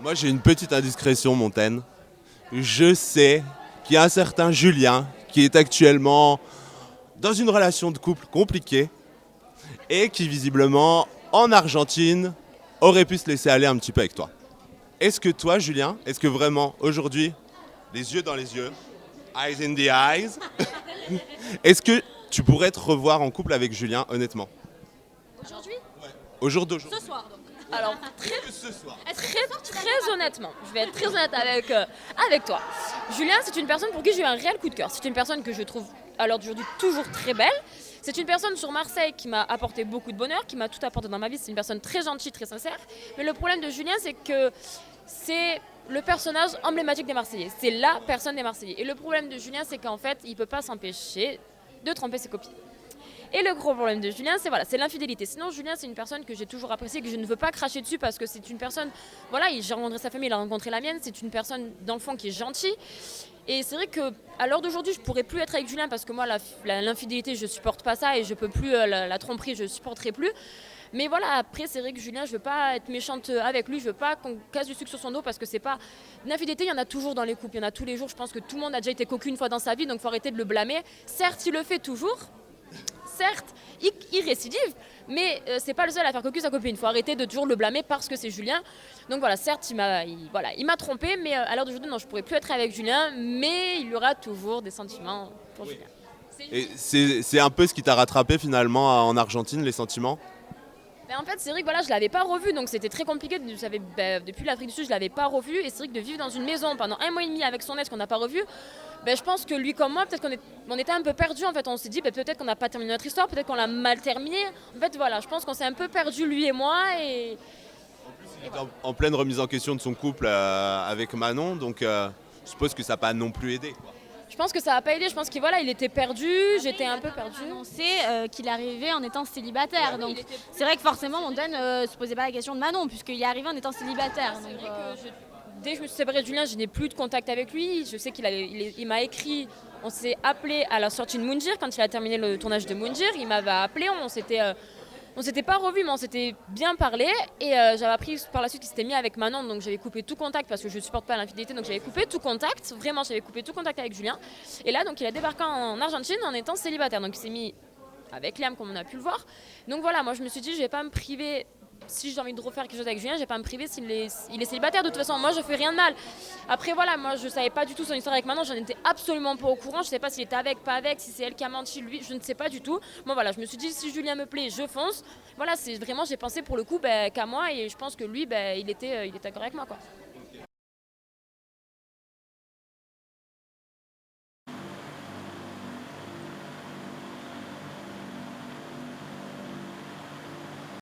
Moi, j'ai une petite indiscrétion, Montaigne. Je sais qu'il y a un certain Julien qui est actuellement dans une relation de couple compliquée et qui, visiblement, en Argentine, aurait pu se laisser aller un petit peu avec toi. Est-ce que toi, Julien, est-ce que vraiment, aujourd'hui, les yeux dans les yeux, eyes in the eyes, est-ce que tu pourrais te revoir en couple avec Julien, honnêtement? Aujourd'hui? Au jour d'aujourd'hui. Ce soir donc. Alors, Que ce soir. très honnêtement, je vais être très honnête avec toi. Julien, c'est une personne pour qui j'ai eu un réel coup de cœur. C'est une personne que je trouve à l'heure d'aujourd'hui toujours très belle. C'est une personne sur Marseille qui m'a apporté beaucoup de bonheur, qui m'a tout apporté dans ma vie. C'est une personne très gentille, très sincère. Mais le problème de Julien, c'est que c'est le personnage emblématique des Marseillais. C'est la personne des Marseillais. Et le problème de Julien, c'est qu'en fait, il ne peut pas s'empêcher de tromper ses copines. Et le gros problème de Julien, c'est l'infidélité. Sinon, Julien, c'est une personne que j'ai toujours appréciée, que je ne veux pas cracher dessus parce que c'est une personne, voilà, j'ai rencontré sa famille, il a rencontré la mienne, c'est une personne, dans le fond, qui est gentille. Et c'est vrai qu'à l'heure d'aujourd'hui, je ne pourrais plus être avec Julien parce que moi, l'infidélité, je ne supporte pas ça et je ne peux plus, la tromperie, je ne supporterai plus. Mais voilà, après, c'est vrai que Julien, je veux pas être méchante avec lui, je veux pas qu'on casse du sucre sur son dos parce que c'est pas. L'infidélité, il y en a toujours dans les couples, il y en a tous les jours. Je pense que tout le monde a déjà été cocu une fois dans sa vie, donc il faut arrêter de le blâmer. Certes, il le fait toujours. Certes, il récidive, mais c'est pas le seul à faire cocu sa copine. Il faut arrêter de toujours le blâmer parce que c'est Julien. Donc voilà, certes, il m'a trompé, mais à l'heure d'aujourd'hui, non, je pourrais plus être avec Julien, mais il y aura toujours des sentiments pour Julien. Et c'est un peu ce qui t'a rattrapé finalement en Argentine, les sentiments? Mais en fait, c'est vrai que voilà, je l'avais pas revu, donc c'était très compliqué. Depuis l'Afrique du Sud, je l'avais pas revu, et c'est vrai que de vivre dans une maison pendant 1 mois et demi avec son ex qu'on n'a pas revu, je pense que lui comme moi, peut-être on était un peu perdus en fait. On s'est dit peut-être qu'on n'a pas terminé notre histoire, peut-être qu'on l'a mal terminée. En fait, voilà, je pense qu'on s'est un peu perdus lui et moi, et Il est en pleine remise en question de son couple avec Manon, donc je suppose que ça n'a pas non plus aidé, quoi. je pense que ça n'a pas aidé. Je pense qu'il voilà, il était perdu, j'étais un peu perdue. Annoncé qu'il arrivait en étant célibataire. Donc c'est vrai que forcément Montaigne se posait pas la question de Manon puisqu'il est arrivé en étant célibataire. C'est vrai que dès que je me suis séparée de Julien, je n'ai plus de contact avec lui. Je sais il m'a écrit, on s'est appelé à la sortie de Moundir quand il a terminé le tournage de Moundir. Il m'avait appelé, on s'était pas revus, mais on s'était bien parlé. Et j'avais appris par la suite qu'il s'était mis avec Manon, donc j'avais coupé tout contact parce que je supporte pas l'infidélité, donc j'avais coupé tout contact. Vraiment, j'avais coupé tout contact avec Julien. Et là, donc il a débarqué en Argentine en étant célibataire, donc il s'est mis avec Liam, comme on a pu le voir. Donc voilà, moi je me suis dit, je vais pas me priver. Si j'ai envie de refaire quelque chose avec Julien, je vais pas me priver s'il est célibataire. De toute façon, moi je fais rien de mal. Après voilà, moi je savais pas du tout son histoire avec Manon, j'en étais absolument pas au courant. Je sais pas s'il était avec, pas avec, si c'est elle qui a menti, lui, je ne sais pas du tout. Moi voilà, je me suis dit si Julien me plaît, je fonce. Voilà, c'est vraiment, j'ai pensé pour le coup qu'à moi, et je pense que lui, il était d'accord avec moi, quoi.